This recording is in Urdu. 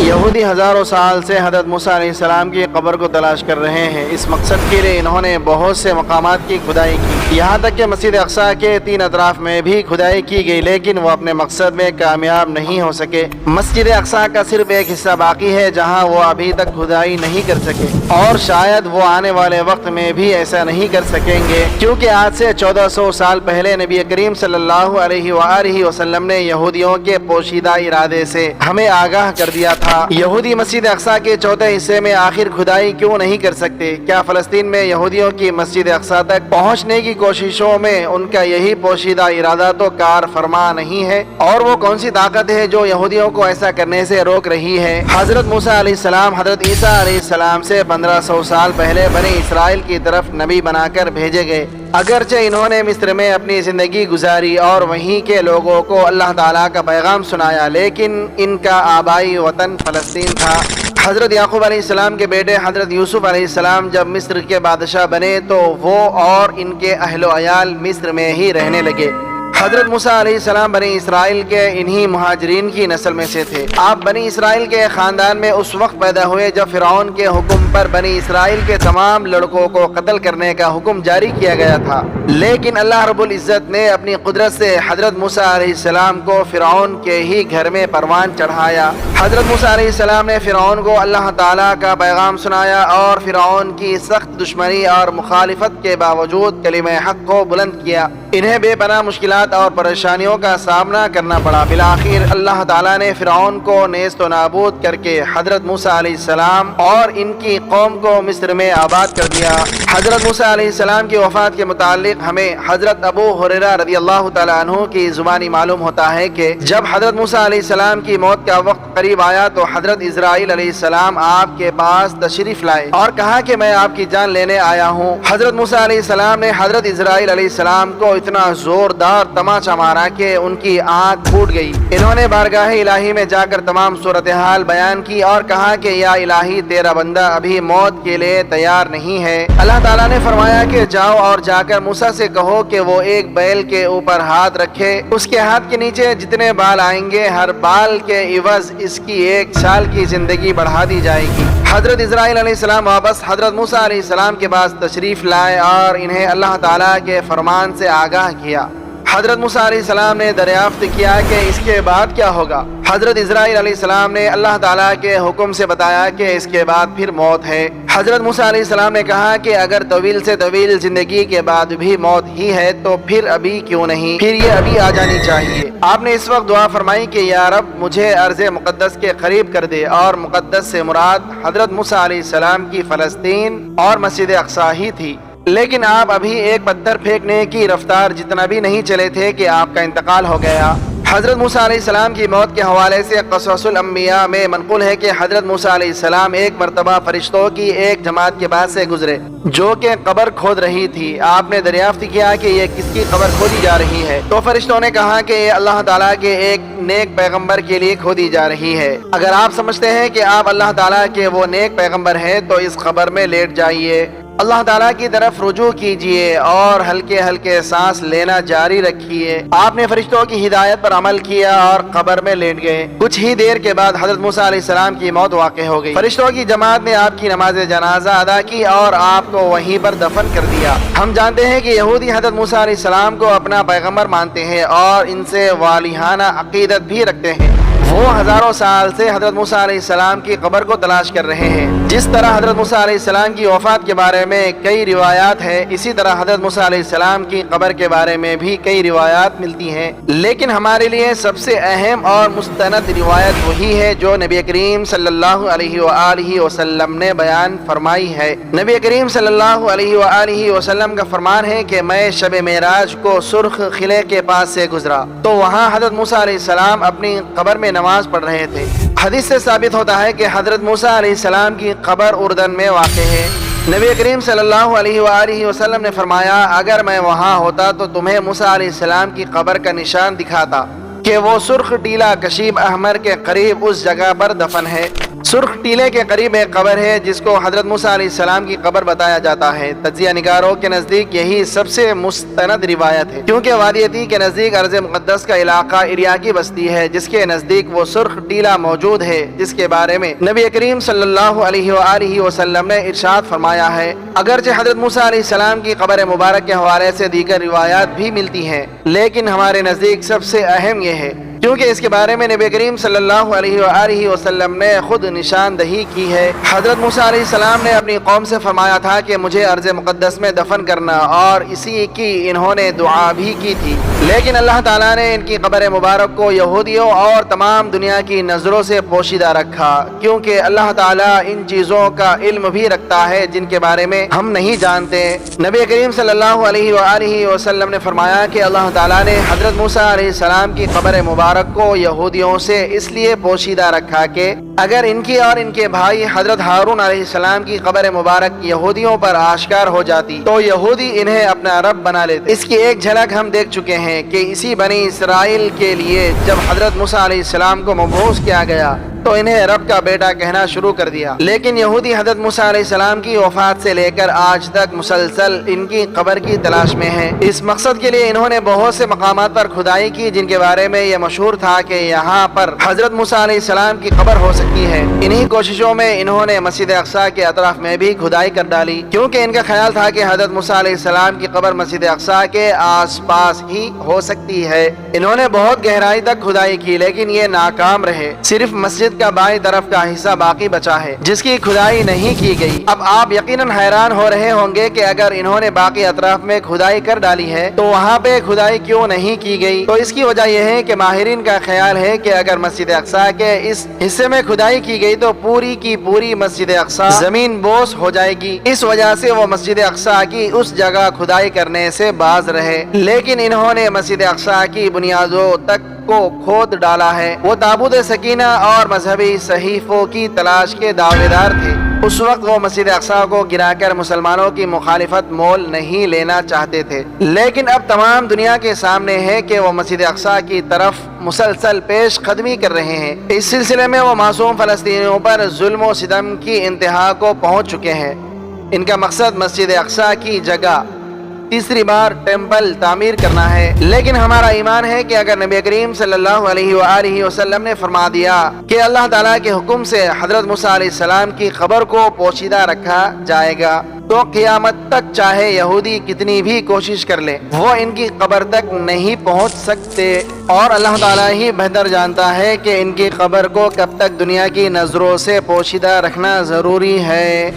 یہودی ہزاروں سال سے حضرت موسیٰ علیہ السلام کی قبر کو تلاش کر رہے ہیں۔ اس مقصد کے لیے انہوں نے بہت سے مقامات کی کھدائی کی، یہاں تک کہ مسجد اقصیٰ کے 3 اطراف میں بھی کھدائی کی گئی، لیکن وہ اپنے مقصد میں کامیاب نہیں ہو سکے۔ مسجد اقصیٰ کا صرف ایک حصہ باقی ہے جہاں وہ ابھی تک کھدائی نہیں کر سکے، اور شاید وہ آنے والے وقت میں بھی ایسا نہیں کر سکیں گے، کیونکہ آج سے 1400 سال پہلے نبی کریم صلی اللہ علیہ وآلہ وسلم نے یہودیوں کے پوشیدہ ارادے سے ہمیں آگاہ کر دیا تھا۔ یہودی مسجد اقصیٰ کے چوتھے حصے میں آخر کھدائی کیوں نہیں کر سکتے؟ کیا فلسطین میں یہودیوں کی مسجد اقصیٰ تک پہنچنے کی کوششوں میں ان کا یہی پوشیدہ ارادہ تو کار فرما نہیں ہے؟ اور وہ کون سی طاقت ہے جو یہودیوں کو ایسا کرنے سے روک رہی ہے؟ حضرت موسیٰ علیہ السلام حضرت عیسیٰ علیہ السلام سے 1500 سال پہلے بنی اسرائیل کی طرف نبی بنا کر بھیجے گئے۔ اگرچہ انہوں نے مصر میں اپنی زندگی گزاری اور وہیں کے لوگوں کو اللہ تعالیٰ کا پیغام سنایا، لیکن ان کا آبائی وطن فلسطین تھا۔ حضرت یعقوب علیہ السلام کے بیٹے حضرت یوسف علیہ السلام جب مصر کے بادشاہ بنے تو وہ اور ان کے اہل و عیال مصر میں ہی رہنے لگے۔ حضرت موسیٰ علیہ السلام بنی اسرائیل کے انہی مہاجرین کی نسل میں سے تھے۔ آپ بنی اسرائیل کے خاندان میں اس وقت پیدا ہوئے جب فرعون کے حکم پر بنی اسرائیل کے تمام لڑکوں کو قتل کرنے کا حکم جاری کیا گیا تھا، لیکن اللہ رب العزت نے اپنی قدرت سے حضرت موسیٰ علیہ السلام کو فرعون کے ہی گھر میں پروان چڑھایا۔ حضرت موسیٰ علیہ السلام نے فرعون کو اللہ تعالیٰ کا پیغام سنایا اور فرعون کی سخت دشمنی اور مخالفت کے باوجود کلمہ حق کو بلند کیا۔ انہیں بے پناہ مشکلات اور پریشانیوں کا سامنا کرنا پڑا۔ بالآخر اللہ تعالیٰ نے فرعون کو نیست و نابود کر کے حضرت موسیٰ علیہ السلام اور ان کی قوم کو مصر میں آباد کر دیا۔ حضرت موسیٰ علیہ السلام کی وفات کے متعلق ہمیں حضرت ابو ہریرہ رضی اللہ تعالیٰ عنہ کی زبانی معلوم ہوتا ہے کہ جب حضرت موسیٰ علیہ السلام کی موت کا وقت قریب آیا تو حضرت اسرائیل علیہ السلام آپ کے پاس تشریف لائے اور کہا کہ میں آپ کی جان لینے آیا ہوں۔ حضرت موسیٰ علیہ السلام نے حضرت اسرائیل علیہ السلام کو اتنا زوردار تماچا مارا کہ ان کی آنکھ پھوٹ گئی۔ انہوں نے بارگاہ الہی میں جا کر تمام صورتحال بیان کی اور کہا کہ یا الہی، تیرا بندہ ابھی موت کے لیے تیار نہیں ہے۔ اللہ تعالیٰ نے فرمایا کہ جاؤ اور جا کر موسیٰ سے کہو کہ وہ ایک بیل کے اوپر ہاتھ رکھے، اس کے ہاتھ کے نیچے جتنے بال آئیں گے ہر بال کے عوض اس کی 1 سال کی زندگی بڑھا دی جائے گی۔ حضرت اسرائیل علیہ السلام واپس حضرت موسیٰ علیہ السلام کے پاس تشریف لائے اور انہیں اللہ تعالیٰ کے فرمان سے آگاہ کیا۔ حضرت موسیٰ علیہ السلام نے دریافت کیا کہ اس کے بعد کیا ہوگا۔ حضرت اسرائیل علیہ السلام نے اللہ تعالیٰ کے حکم سے بتایا کہ اس کے بعد پھر موت ہے۔ حضرت موسیٰ علیہ السلام نے کہا کہ اگر طویل سے طویل زندگی کے بعد بھی موت ہی ہے تو پھر ابھی کیوں نہیں، پھر یہ ابھی آ جانی چاہیے۔ آپ نے اس وقت دعا فرمائی کہ یا رب مجھے ارض مقدس کے قریب کر دے، اور مقدس سے مراد حضرت موسیٰ علیہ السلام کی فلسطین اور مسجد اقصیٰ ہی تھی، لیکن آپ ابھی ایک پتھر پھینکنے کی رفتار جتنا بھی نہیں چلے تھے کہ آپ کا انتقال ہو گیا۔ حضرت موسیٰ علیہ السلام کی موت کے حوالے سے قصص الانبیاء میں منقول ہے کہ حضرت موسیٰ علیہ السلام ایک مرتبہ فرشتوں کی ایک جماعت کے پاس سے گزرے جو کہ قبر کھود رہی تھی۔ آپ نے دریافت کیا کہ یہ کس کی قبر کھودی جا رہی ہے، تو فرشتوں نے کہا کہ یہ اللہ تعالیٰ کے ایک نیک پیغمبر کے لیے کھودی جا رہی ہے۔ اگر آپ سمجھتے ہیں کہ آپ اللہ تعالیٰ کے وہ نیک پیغمبر ہیں تو اس قبر میں لیٹ جائیے، اللہ تعالیٰ کی طرف رجوع کیجئے اور ہلکے ہلکے سانس لینا جاری رکھیے۔ آپ نے فرشتوں کی ہدایت پر عمل کیا اور قبر میں لیٹ گئے۔ کچھ ہی دیر کے بعد حضرت موسیٰ علیہ السلام کی موت واقع ہو گئی۔ فرشتوں کی جماعت نے آپ کی نماز جنازہ ادا کی اور آپ کو وہیں پر دفن کر دیا۔ ہم جانتے ہیں کہ یہودی حضرت موسیٰ علیہ السلام کو اپنا پیغمبر مانتے ہیں اور ان سے والہانہ عقیدت بھی رکھتے ہیں۔ وہ ہزاروں سال سے حضرت موسیٰ علیہ السلام کی قبر کو تلاش کر رہے ہیں۔ جس طرح حضرت موسیٰ علیہ السلام کی وفات کے بارے میں کئی روایات ہیں، اسی طرح حضرت موسیٰ علیہ السلام کی قبر کے بارے میں بھی کئی روایات ملتی ہیں، لیکن ہمارے لیے سب سے اہم اور مستند روایت وہی ہے جو نبی کریم صلی اللہ علیہ وآلہ وسلم نے بیان فرمائی ہے۔ نبی کریم صلی اللہ علیہ وآلہ وسلم کا فرمان ہے کہ میں شب معراج کو سرخ قلعے کے پاس سے گزرا تو وہاں حضرت موسیٰ علیہ السلام اپنی قبر میں نماز پڑھ رہے تھے۔ حدیث سے ثابت ہوتا ہے کہ حضرت موسیٰ علیہ السلام کی قبر اردن میں واقع ہے۔ نبی کریم صلی اللہ علیہ وآلہ وسلم نے فرمایا اگر میں وہاں ہوتا تو تمہیں موسیٰ علیہ السلام کی قبر کا نشان دکھاتا کہ وہ سرخ ٹیلا کشیب احمر کے قریب اس جگہ پر دفن ہے۔ سرخ ٹیلے کے قریب ایک قبر ہے جس کو حضرت موسیٰ علیہ السلام کی قبر بتایا جاتا ہے۔ تجزیہ نگاروں کے نزدیک یہی سب سے مستند روایت ہے، کیونکہ وادی عتیق کے نزدیک ارض مقدس کا علاقہ عراقی بستی ہے جس کے نزدیک وہ سرخ ٹیلہ موجود ہے، جس کے بارے میں نبی کریم صلی اللہ علیہ وآلہ وسلم نے ارشاد فرمایا ہے۔ اگرچہ حضرت موسیٰ علیہ السلام کی قبر مبارک کے حوالے سے دیگر روایات بھی ملتی ہیں، لیکن ہمارے نزدیک سب سے اہم یہ ہے کیونکہ اس کے بارے میں نبی کریم صلی اللہ علیہ وآلہ وسلم نے خود نشاندہی کی ہے۔ حضرت موسیٰ علیہ السلام نے اپنی قوم سے فرمایا تھا کہ مجھے ارض مقدس میں دفن کرنا، اور اسی کی انہوں نے دعا بھی کی تھی، لیکن اللہ تعالیٰ نے ان کی قبر مبارک کو یہودیوں اور تمام دنیا کی نظروں سے پوشیدہ رکھا، کیونکہ اللہ تعالیٰ ان چیزوں کا علم بھی رکھتا ہے جن کے بارے میں ہم نہیں جانتے۔ نبی کریم صلی اللہ علیہ وآلہ وسلم نے فرمایا کہ اللہ تعالیٰ نے حضرت موسیٰ علیہ السلام کی قبر مبارک کو یہودیوں سے اس لیے پوشیدہ رکھا کہ اگر ان کی اور ان کے بھائی حضرت ہارون علیہ السلام کی قبر مبارک یہودیوں پر آشکار ہو جاتی تو یہودی انہیں اپنا رب بنا لیتے۔ اس کی ایک جھلک ہم دیکھ چکے ہیں کہ اسی بنی اسرائیل کے لیے جب حضرت موسیٰ علیہ السلام کو مبعوث کیا گیا تو انہیں رب کا بیٹا کہنا شروع کر دیا، لیکن یہودی حضرت موسیٰ علیہ السلام کی وفات سے لے کر آج تک مسلسل ان کی قبر کی تلاش میں ہیں۔ اس مقصد کے لیے انہوں نے بہت سے مقامات پر کھدائی کی جن کے بارے میں یہ مشہور تھا کہ یہاں پر حضرت موسیٰ علیہ السلام کی قبر ہو سکتی ہے۔ انہی کوششوں میں انہوں نے مسجد اقصی کے اطراف میں بھی کھدائی کر ڈالی، کیونکہ ان کا خیال تھا کہ حضرت موسیٰ علیہ السلام کی قبر مسجد اقصی کے آس پاس ہی ہو سکتی ہے۔ انہوں نے بہت گہرائی تک کھدائی کی لیکن یہ ناکام رہے، صرف مسجد کا بائیں طرف کا حصہ باقی بچا ہے جس کی کھدائی نہیں کی گئی۔ اب آپ یقیناً حیران ہو رہے ہوں گے کہ اگر انہوں نے باقی اطراف میں کھدائی کر ڈالی ہے تو وہاں پہ کھدائی کیوں نہیں کی گئی؟ تو اس کی وجہ یہ ہے کہ ماہرین کا خیال ہے کہ اگر مسجد اقصی کے اس حصے میں کھدائی کی گئی تو پوری کی پوری مسجد اقصی زمین بوس ہو جائے گی، اس وجہ سے وہ مسجد اقصی کی اس جگہ کھدائی کرنے سے باز رہے، لیکن انہوں نے مسجد اقصی کی بنیادوں تک کو کھود ڈالا ہے۔ وہ تابوت سکینہ اور مذہبی صحیفوں کی تلاش کے دعویدار تھے۔ اس وقت وہ مسجد اقصی کو گرا کر مسلمانوں کی مخالفت مول نہیں لینا چاہتے تھے، لیکن اب تمام دنیا کے سامنے ہے کہ وہ مسجد اقصی کی طرف مسلسل پیش قدمی کر رہے ہیں۔ اس سلسلے میں وہ معصوم فلسطینیوں پر ظلم و ستم کی انتہا کو پہنچ چکے ہیں۔ ان کا مقصد مسجد اقصی کی جگہ تیسری بار ٹیمپل تعمیر کرنا ہے، لیکن ہمارا ایمان ہے کہ اگر نبی کریم صلی اللہ علیہ وآلہ وسلم نے فرما دیا کہ اللہ تعالیٰ کے حکم سے حضرت موسیٰ علیہ السلام کی قبر کو پوشیدہ رکھا جائے گا تو قیامت تک چاہے یہودی کتنی بھی کوشش کر لیں وہ ان کی قبر تک نہیں پہنچ سکتے، اور اللہ تعالیٰ ہی بہتر جانتا ہے کہ ان کی قبر کو کب تک دنیا کی نظروں سے پوشیدہ رکھنا ضروری ہے۔